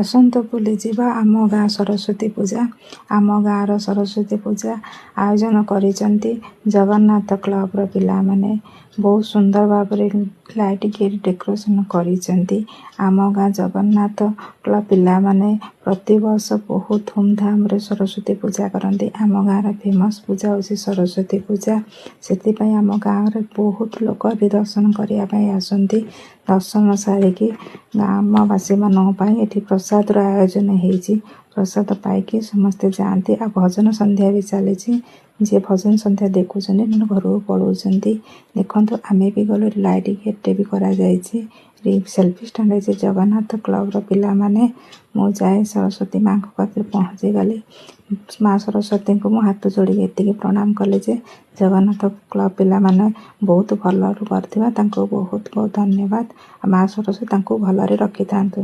ଆସନ୍ତୁ ବୁଲିଯିବା ଆମ ଗାଁ ସରସ୍ୱତୀ ପୂଜା। ଆମ ଗାଁର ସରସ୍ୱତୀ ପୂଜା ଆୟୋଜନ କରିଛନ୍ତି ଜଗନ୍ନାଥ କ୍ଲବର ପିଲାମାନେ। ବହୁତ ସୁନ୍ଦର ଭାବରେ ଲାଇଟ୍ ଡେକୋରେସନ୍ କରିଛନ୍ତି। ଆମ ଗାଁ ଜଗନ୍ନାଥ କ୍ଲବ ପିଲାମାନେ ପ୍ରତିବର୍ଷ ବହୁତ ଧୁମଧାମରେ ସରସ୍ୱତୀ ପୂଜା କରନ୍ତି। ଆମ ଗାଁର ଫେମସ୍ ପୂଜା ହେଉଛି ସରସ୍ୱତୀ ପୂଜା। ସେଥିପାଇଁ ଆମ ଗାଁରେ ବହୁତ ଲୋକ ଦର୍ଶନ କରିବା ପାଇଁ ଆସନ୍ତି। ଦର୍ଶନ ସାରିକି ଗ୍ରାମବାସୀମାନଙ୍କ ପାଇଁ ଏଠି ପ୍ରସାଦର ଆୟୋଜନ ହେଇଛି। ପ୍ରସାଦ ପାଇକି ସମସ୍ତେ ଯାଆନ୍ତି। ଆଉ ଭଜନ ସନ୍ଧ୍ୟା ବି ଚାଲିଛି। ଯିଏ ଭଜନ ସନ୍ଧ୍ୟା ଦେଖୁଛନ୍ତି ନହେଲେ ଘରକୁ ପଳାଉଛନ୍ତି। ଦେଖନ୍ତୁ ଆମେ ବି ଗଲୁ, ଲାଇଟ୍ ଗେଟ୍ଟେ ବି କରାଯାଇଛି। ସେଲ୍ଫି ଷ୍ଟାଣ୍ଡ ହେଇଛି ଜଗନ୍ନାଥ କ୍ଲବର ପିଲାମାନେ। ମୁଁ ଯାଇ ସରସ୍ୱତୀ ମାଆଙ୍କ ପାଖରେ ପହଞ୍ଚିଗଲି। ମା ସରସ୍ୱତୀଙ୍କୁ ମୁଁ ହାତ ଯୋଡ଼ିକି ଏତିକି ପ୍ରଣାମ କଲି ଯେ ଜଗନ୍ନାଥ କ୍ଲବ ପିଲାମାନେ ବହୁତ ଭଲ କରିଥିବା ତାଙ୍କୁ ବହୁତ ବହୁତ ଧନ୍ୟବାଦ। ମା ସରସ୍ୱତୀ ତାଙ୍କୁ ଭଲରେ ରଖିଥାନ୍ତୁ।